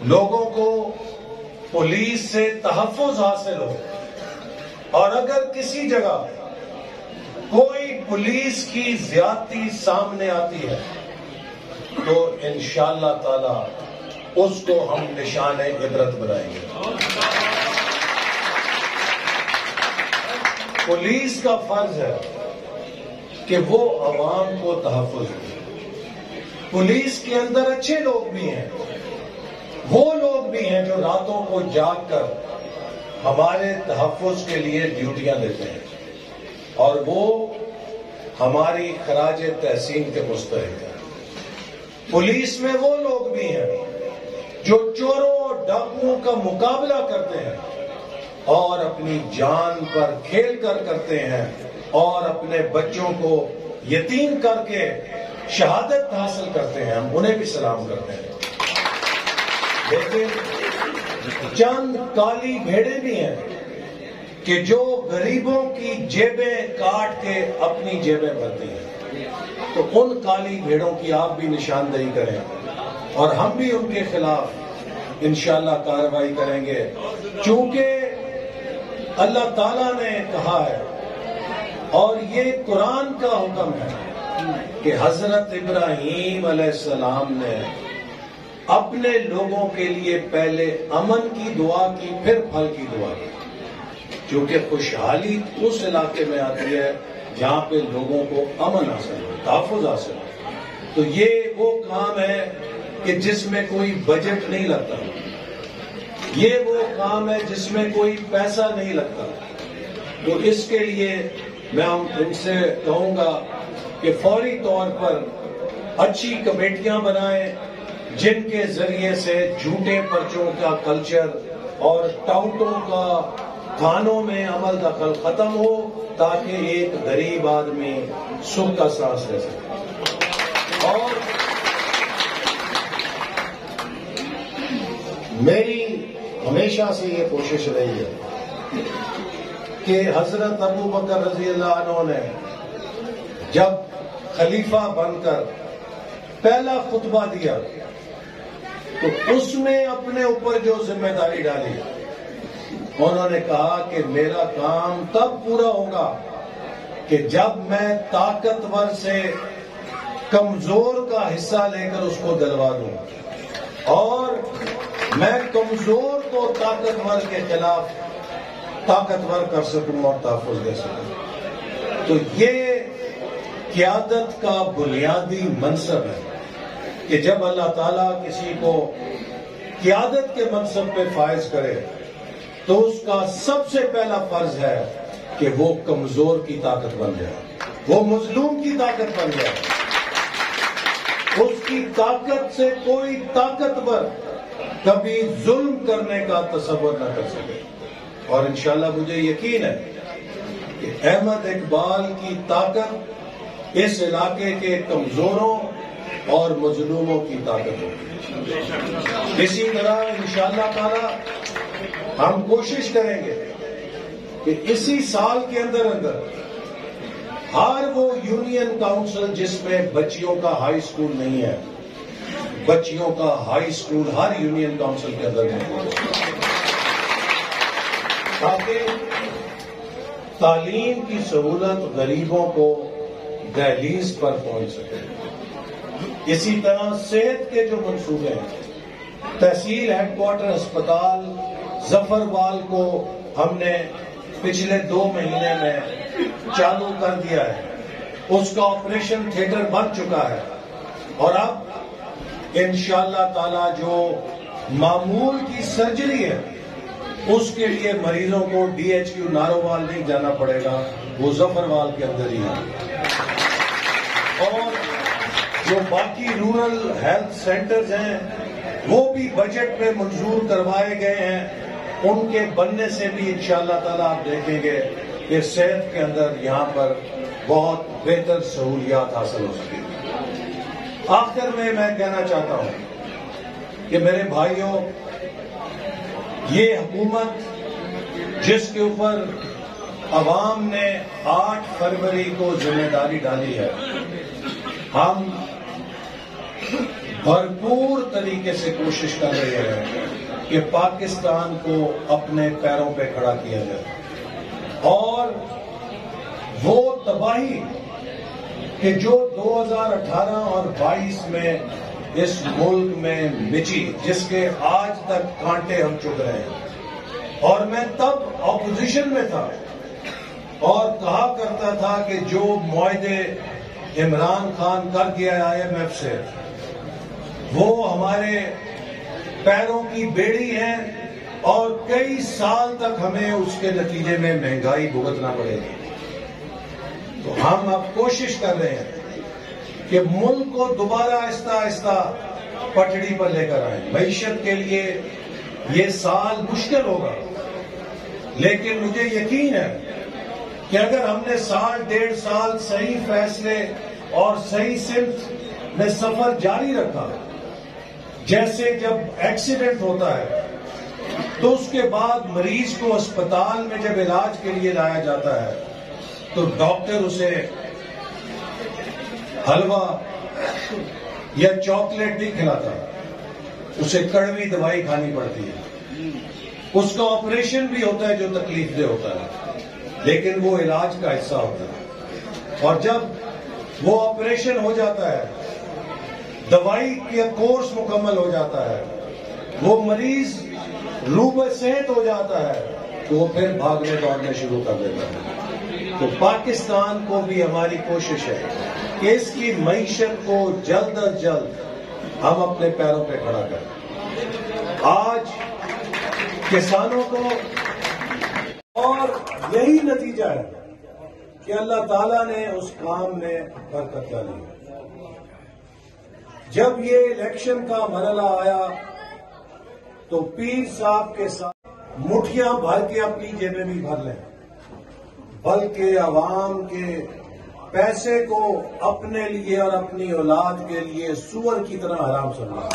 لوگوں کو پولیس سے تحفظ حاصل ہو، اور اگر کسی جگہ کوئی پولیس کی زیادتی سامنے آتی ہے تو انشاءاللہ تعالی اس کو ہم نشان عبرت بنائیں گے۔ پولیس کا فرض ہے کہ وہ عوام کو تحفظ دے۔ پولیس کے اندر اچھے لوگ بھی ہیں، وہ لوگ بھی ہیں جو راتوں کو جاگ کر ہمارے تحفظ کے لیے ڈیوٹیاں دیتے ہیں، اور وہ ہماری خراج تحسین کے مستحق ہیں۔ پولیس میں وہ لوگ بھی ہیں جو چوروں اور ڈاکوؤں کا مقابلہ کرتے ہیں اور اپنی جان پر کھیل کر کرتے ہیں، اور اپنے بچوں کو یتیم کر کے شہادت حاصل کرتے ہیں، ہم انہیں بھی سلام کرتے ہیں۔ لیکن چند کالی بھیڑیں بھی ہیں کہ جو غریبوں کی جیبیں کاٹ کے اپنی جیبیں بھرتی ہیں، تو ان کالی بھیڑوں کی آپ بھی نشاندہی کریں، اور ہم بھی ان کے خلاف انشاءاللہ کارروائی کریں گے، چونکہ اللہ تعالیٰ نے کہا ہے اور یہ قرآن کا حکم ہے کہ حضرت ابراہیم علیہ السلام نے اپنے لوگوں کے لیے پہلے امن کی دعا کی، پھر پھل کی دعا کی، کیونکہ خوشحالی اس علاقے میں آتی ہے جہاں پہ لوگوں کو امن حاصل ہو، تحفظ حاصل ہو۔ تو یہ وہ کام ہے کہ جس میں کوئی بجٹ نہیں لگتا، یہ وہ کام ہے جس میں کوئی پیسہ نہیں لگتا۔ تو اس کے لیے میں ان سے کہوں گا کہ فوری طور پر اچھی کمیٹیاں بنائیں جن کے ذریعے سے جھوٹے پرچوں کا کلچر اور ٹاؤٹوں کا تھانوں میں عمل دخل ختم ہو، تاکہ ایک غریب آدمی سکھ کا سانس لے سکے۔ اور میری ہمیشہ سے یہ کوشش رہی ہے کہ حضرت ابو بکر رضی اللہ عنہ نے جب خلیفہ بن کر پہلا خطبہ دیا تو اس میں اپنے اوپر جو ذمہ داری ڈالی، انہوں نے کہا کہ میرا کام تب پورا ہوگا کہ جب میں طاقتور سے کمزور کا حصہ لے کر اس کو دلوا دوں، اور میں کمزور کو طاقتور کے خلاف طاقتور کر سکوں اور تحفظ دے سکوں۔ تو یہ قیادت کا بنیادی منصب ہے کہ جب اللہ تعالیٰ کسی کو قیادت کے منصب پہ فائز کرے تو اس کا سب سے پہلا فرض ہے کہ وہ کمزور کی طاقت بن جائے، وہ مظلوم کی طاقت بن جائے، اس کی طاقت سے کوئی طاقتور کبھی ظلم کرنے کا تصور نہ کر سکے۔ اور انشاءاللہ مجھے یقین ہے کہ احمد اقبال کی طاقت اس علاقے کے کمزوروں اور مظلوموں کی طاقت ہوگی۔ اسی طرح انشاءاللہ تعالی ہم کوشش کریں گے کہ اسی سال کے اندر ہر وہ یونین کاؤنسل جس میں بچیوں کا ہائی اسکول نہیں ہے، بچیوں کا ہائی اسکول ہر یونین کاؤنسل کے اندر موجود ہو، تاکہ تعلیم کی سہولت غریبوں کو دہلیز پر پہنچ سکے۔ اسی طرح صحت کے جو منصوبے ہیں، تحصیل ہیڈ کوارٹر ہسپتال ظفروال کو ہم نے پچھلے 2 مہینے میں چالو کر دیا ہے، اس کا آپریشن تھیٹر بن چکا ہے، اور اب انشاءاللہ تعالی جو معمول کی سرجری ہے اس کے لیے مریضوں کو DHQ نارووال نہیں جانا پڑے گا، وہ ظفروال کے اندر ہی ہے۔ اور جو باقی رورل ہیلتھ سینٹرز ہیں وہ بھی بجٹ میں منظور کروائے گئے ہیں، ان کے بننے سے بھی انشاءاللہ تعالیٰ آپ دیکھیں گے کہ صحت کے اندر یہاں پر بہت بہتر سہولیات حاصل ہو سکیں گی۔ آخر میں کہنا چاہتا ہوں کہ میرے بھائیوں، یہ حکومت جس کے اوپر عوام نے 8 فروری کو ذمہ داری ڈالی ہے، ہم بھرپور طریقے سے کوشش کر رہے ہیں کہ پاکستان کو اپنے پیروں پہ کھڑا کیا جائے، اور وہ تباہی کہ جو 2018 اور 22 میں اس ملک میں مچی، جس کے آج تک کانٹے ہم چبھ رہے ہیں، اور میں تب اپوزیشن میں تھا اور کہا کرتا تھا کہ جو معاہدے عمران خان کر گیا IMF سے وہ ہمارے پیروں کی بیڑی ہیں، اور کئی سال تک ہمیں اس کے نتیجے میں مہنگائی بھگتنا پڑے گی۔ تو ہم اب کوشش کر رہے ہیں کہ ملک کو دوبارہ آہستہ آہستہ پٹڑی پر لے کر آئیں۔ معیشت کے لیے یہ سال مشکل ہوگا، لیکن مجھے یقین ہے کہ اگر ہم نے سال ڈیڑھ سال صحیح فیصلے اور صحیح سمت میں سفر جاری رکھا، جیسے جب ایکسیڈنٹ ہوتا ہے تو اس کے بعد مریض کو اسپتال میں جب علاج کے لیے لایا جاتا ہے تو ڈاکٹر اسے حلوہ یا چاکلیٹ نہیں کھلاتا، اسے کڑوی دوائی کھانی پڑتی ہے۔ اس کا آپریشن بھی ہوتا ہے جو تکلیف دہ ہوتا ہے، لیکن وہ علاج کا حصہ ہوتا ہے، اور جب وہ آپریشن ہو جاتا ہے، دوائی کا کورس مکمل ہو جاتا ہے، وہ مریض روح صحت ہو جاتا ہے، تو وہ پھر بھاگنے دوڑنے شروع کر دیتا ہے۔ تو پاکستان کو بھی ہماری کوشش ہے کہ اس کی معیشت کو جلد از جلد ہم اپنے پیروں پہ کھڑا کریں۔ آج کسانوں کو، اور یہی نتیجہ ہے کہ اللہ تعالیٰ نے اس کام میں برکت ڈالی۔ جب یہ الیکشن کا مرحلہ آیا تو پیر صاحب کے ساتھ مٹھیاں بھر کے اپنی جیبیں بھی بھر لیں، بلکہ عوام کے پیسے کو اپنے لیے اور اپنی اولاد کے لیے سور کی طرح حرام سمجھا۔